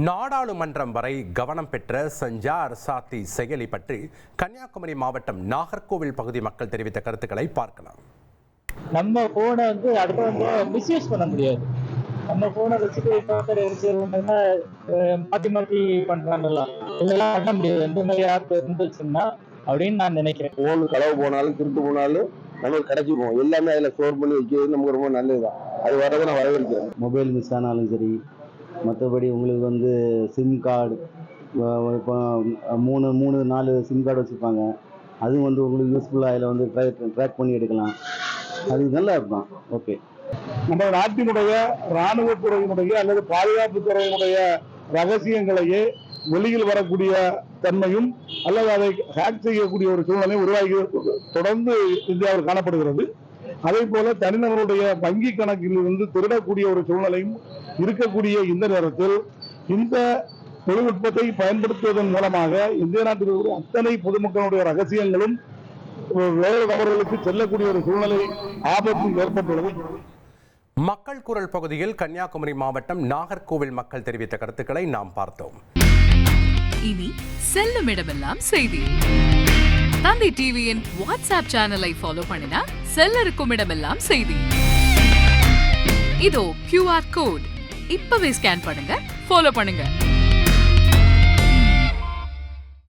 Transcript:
நாடாளுமன்றம் வரை கவனம் பெற்ற சஞ்சார் சாத்தி செயலி பற்றி கன்னியாகுமரி மாவட்டம் நாகர்கோவில் பகுதி மக்கள் தெரிவித்த கருத்துக்களை பார்க்கலாம். நம்ம போனை அடுத்தவங்க மிஸ்யூஸ் பண்ண முடியாது. நம்ம போனை வச்சுட்டு மாத்தி மாத்தி பண்றாங்கல்ல, இதெல்லாம் பண்ண முடியாது. எந்த மாதிரி ஆப் இருந்துச்சுன்னா அப்படின்னு நான் நினைக்கிறேன். போன் களவு போனாலும் திருட்டு போனாலும் நமக்கு கிடைச்சிப்போம். எல்லாமே அதில் ஸ்டோர் பண்ணி வைக்கிறது நமக்கு ரொம்ப நல்லதுதான். அது வரதை நான் வரவேற்கிறேன். மொபைல் மிஸ் ஆனாலும் சரி, மற்றபடி உங்களுக்கு சிம் கார்டு இப்போ 3-4 சிம் கார்டு வச்சுருப்பாங்க. அதுவும் உங்களுக்கு யூஸ்ஃபுல்லாக அதில் ட்ராக் பண்ணி எடுக்கலாம். அது நல்லா இருக்கும். ஓகே, நம்ம நாட்டினுடைய இராணுவத்துறையினுடைய அல்லது பாதுகாப்பு துறையினுடைய ரகசியங்களையே வெளியில் வரக்கூடிய தன்மையும் அல்லது அதை ஹேக் செய்யக்கூடிய ஒரு சூழ்நிலை உருவாகி தொடர்ந்து இந்தியாவில் காணப்படுகிறது. அதே போல தனிநபருடைய வங்கி கணக்கில் இருந்து திருடக்கூடிய ஒரு சூழ்நிலையும் இருக்கக்கூடிய இந்த நேரத்தில் இந்த தொழில்நுட்பத்தை பயன்படுத்துவதன் மூலமாக இந்திய நாட்டில் உள்ள அத்தனை பொதுமக்களுடைய ரகசியங்களும் வேறு நபர்களுக்கு செல்லக்கூடிய ஒரு சூழ்நிலை ஆபத்து ஏற்பட்டுள்ளது. மக்கள் குரல் பகுதியில் கன்னியாகுமரி மாவட்டம் நாகர்கோவில் மக்கள் தெரிவித்த கருத்துக்களை நாம் பார்த்தோம். இனி செல்லும் இடமெல்லாம் செய்தி. தந்தி டிவியின் வாட்ஸ்அப் சேனலை ஃபாலோ பண்ணினா செல்ல இருக்கும் இடமெல்லாம் செய்தி. இதோ QR கோட் இப்பவே ஸ்கேன் பண்ணுங்க, ஃபாலோ பண்ணுங்க.